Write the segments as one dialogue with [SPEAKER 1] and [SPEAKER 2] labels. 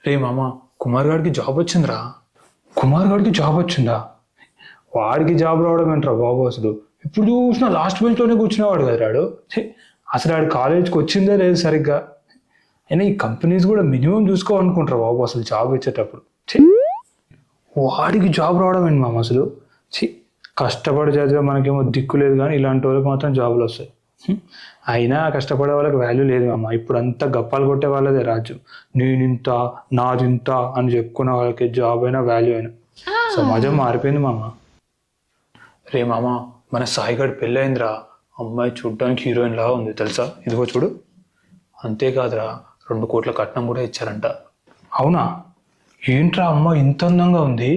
[SPEAKER 1] రే మామ, కుమార్ గారికి జాబ్ వచ్చిందిరా. కుమార్ గారికి జాబ్ వచ్చిందా? వాడికి జాబ్ రావడం ఏంట్రా బాబు, అసలు ఇప్పుడు చూసినా లాస్ట్ బెంచ్లోనే కూర్చునేవాడు కదా రాడు. అసలు ఆడు కాలేజ్కి వచ్చిందే లేదు సరిగ్గా. అయినా ఈ కంపెనీస్ కూడా మినిమం చూసుకోవాలనుకుంటారు బాబు అసలు జాబ్ ఇచ్చేటప్పుడు. వాడికి జాబ్ రావడం ఏంటి మామ అసలు. కష్టపడి చదివే మనకేమో దిక్కు లేదు, కానీ ఇలాంటి వాళ్ళకి మాత్రం జాబులు వస్తాయి. అయినా కష్టపడే వాళ్ళకి వాల్యూ లేదు మామ. ఇప్పుడు అంతా గప్పాలు కొట్టే వాళ్ళదే రాజ్యం. నేనింత నాదింత అని చెప్పుకునే వాళ్ళకి జాబ్ అయినా వాల్యూ అయినా. సమాజం మారిపోయింది మామ. రే మామ, మన సాయిగడ్ పెళ్ళయిందిరా. అమ్మాయి చూడ్డానికి హీరోయిన్ లాగా ఉంది తెలుసా, ఇదిగో చూడు. అంతేకాదురా, 2 కోట్ల కట్నం కూడా ఇచ్చారంట. అవునా? ఏంట్రా అమ్మాయి ఇంత అందంగా ఉంది.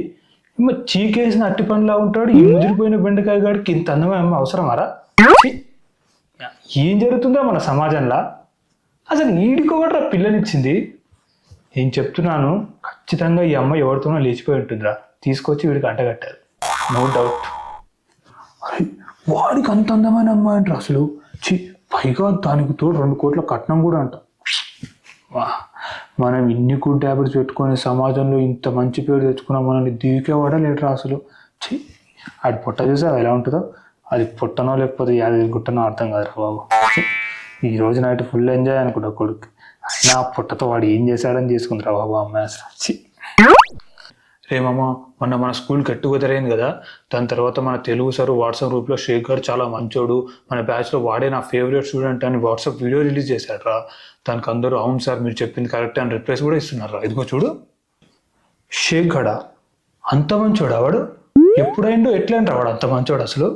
[SPEAKER 1] చీకేసిన అట్టి పనిలా ఉంటాడు ఈ ముదిరిపోయిన బెండకాయ గాడికి ఇంత అందమే అమ్మ అవసరమారా? ఏం జరుగుతుందో మన సమాజంలో. అసలు ఈడికొకట్రా పిల్లనిచ్చింది. ఏం చెప్తున్నాను, ఖచ్చితంగా ఈ అమ్మాయి ఎవరితోనో లేచిపోయి ఉంటుందిరా. తీసుకొచ్చి వీడికి అంటగట్టారు, నో డౌట్. అరే, వాడికి అంత అందమైన అమ్మాయి అంటారు అసలు. పైగా దానికి తోడు 2 కోట్ల కట్నం కూడా అంట. మనం ఇన్ని గుడ్ హ్యాబిట్స్ పెట్టుకొని సమాజంలో ఇంత మంచి పేరు తెచ్చుకున్నాం, మనల్ని దివికేవాడా లేటరా అసలు. అది పొట్ట చూసావు ఎలా ఉంటుందో. అది పొట్టనో లేకపోతే యాది గుట్టనో అర్థం కాదురా బాబు. ఈ రోజు నైట్ ఫుల్ ఎంజాయ్ అనుకుంటా కొడుకు. అయినా ఆ పొట్టతో వాడు ఏం చేశాడని చేసుకుందిరా బాబు అమ్మాయి అసలు. రేమమ్మ, మొన్న మన స్కూల్ గెట్ టుగెదర్ అయింది కదా. దాని తర్వాత మన తెలుగు సార్ వాట్సాప్ గ్రూప్లో షేక్ గారు చాలా మంచోడు, మన బ్యాచ్లో వాడే నా ఫేవరెట్ స్టూడెంట్ అని వాట్సాప్ వీడియో రిలీజ్ చేశాడు రా. దానికి అందరూ అవును సార్ మీరు చెప్పింది కరెక్ట్ అని రిప్లైస్ కూడా ఇస్తున్నారు రా. ఇదిగో చూడు. షేక్ గడా అంత మంచోడా వాడు? ఎప్పుడైందో ఎట్లయింట్రా వాడు అంత మంచోడు అసలు.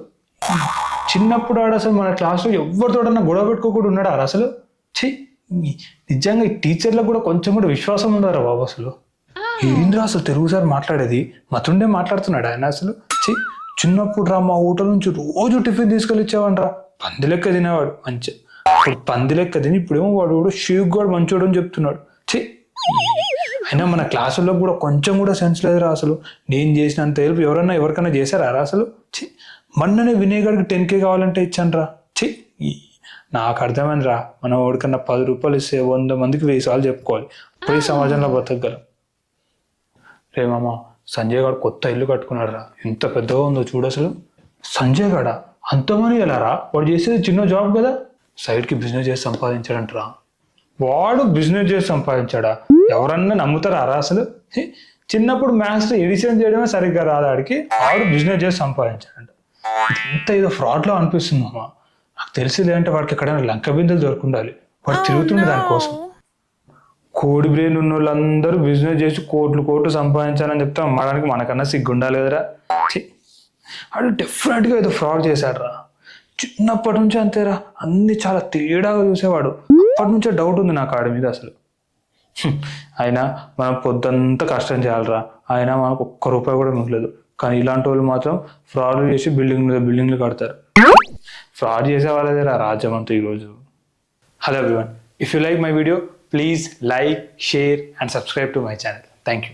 [SPEAKER 1] చిన్నప్పుడు ఆడు అసలు మన క్లాస్లో ఎవరితోడన్నా గొడవ పెట్టుకోకుండా ఉన్నాడా అసలు. నిజంగా ఈ టీచర్లకు కూడా కొంచెం కూడా విశ్వాసం ఉండారా బాబు అసలు. ఏంద్రా అసలు తెలుగు సార్ మాట్లాడేది మతుండే మాట్లాడుతున్నాడు ఆయన అసలు. చిన్నప్పుడు రా మా హోటల్ నుంచి రోజు టిఫిన్ తీసుకెళ్ళి ఇచ్చేవాడ్రా. పంది లెక్క తినేవాడు మంచిగా. ఇప్పుడు పంది లెక్క తిని ఇప్పుడేమో వాడు షేక్ గాడు మంచోడు అని చెప్తున్నాడు. అయినా మన క్లాసుల్లో కూడా కొంచెం కూడా సెన్స్ లేదురా అసలు. నేను చేసినంత హెల్ప్ ఎవరికైనా చేశారా అసలు. మొన్ననే వినయ్ గారికి 10K కావాలంటే ఇచ్చాను రా. నాకు అర్థమైందిరా, మనం ఎవరికన్నా 10 రూపాయలు ఇస్తే 100 మందికి 1000 సార్లు చెప్పుకోవాలి. పోయి సమాజంలో బతకగలం. రే మామ, సంజయ్ గారు కొత్త ఇల్లు కట్టుకున్నాడు రా. ఎంత పెద్దగా ఉందో చూడు అసలు. సంజయ్ గాడా అంత మనీ ఎలా రా? వాడు చేసేది చిన్న జాబ్ కదా. సైడ్కి బిజినెస్ చేసి సంపాదించాడంటరా. వాడు బిజినెస్ చేసి సంపాదించాడా? ఎవరన్నా నమ్ముతారా రా అసలు. చిన్నప్పుడు మ్యాథ్స్లో ఎడిషన్ చేయడమే సరిగ్గా రాదు ఆడికి, వాడు బిజినెస్ చేసి సంపాదించాడంట. ఇంత ఏదో ఫ్రాడ్లో అనిపిస్తుంది మామ. నాకు తెలిసింది అంటే వాడికి ఎక్కడైనా లంక బిందెలు దొరుకుండాలి. వాడు తిరుగుతుండే దానికోసం. కోడి బ్రెయిన్ ఉన్న వాళ్ళందరూ బిజినెస్ చేసి కోట్లు సంపాదించాలని చెప్తే అమ్మడానికి మనకన్నా సిగ్గుండాలి కదరా. వాడు డెఫినెట్గా ఏదో ఫ్రాడ్ చేశాడు రా. చిన్నప్పటి నుంచి అంతేరా, అన్ని చాలా తేడాగా చూసేవాడు. అప్పటి నుంచే డౌట్ ఉంది నాకు ఆడి మీద అసలు. అయినా మనం పొద్దంతా కష్టం చేయాలరా, అయినా మనకు ఒక్క రూపాయి కూడా మిగలదు. కానీ ఇలాంటి వాళ్ళు మాత్రం ఫ్రాడ్ చేసి బిల్డింగ్లు కడతారు. ఫ్రాడ్ చేసే వాళ్ళదే రా రాజ్యం అంతా ఈరోజు. Hello everyone, if you like my video, please like, share and subscribe to my channel. Thank you.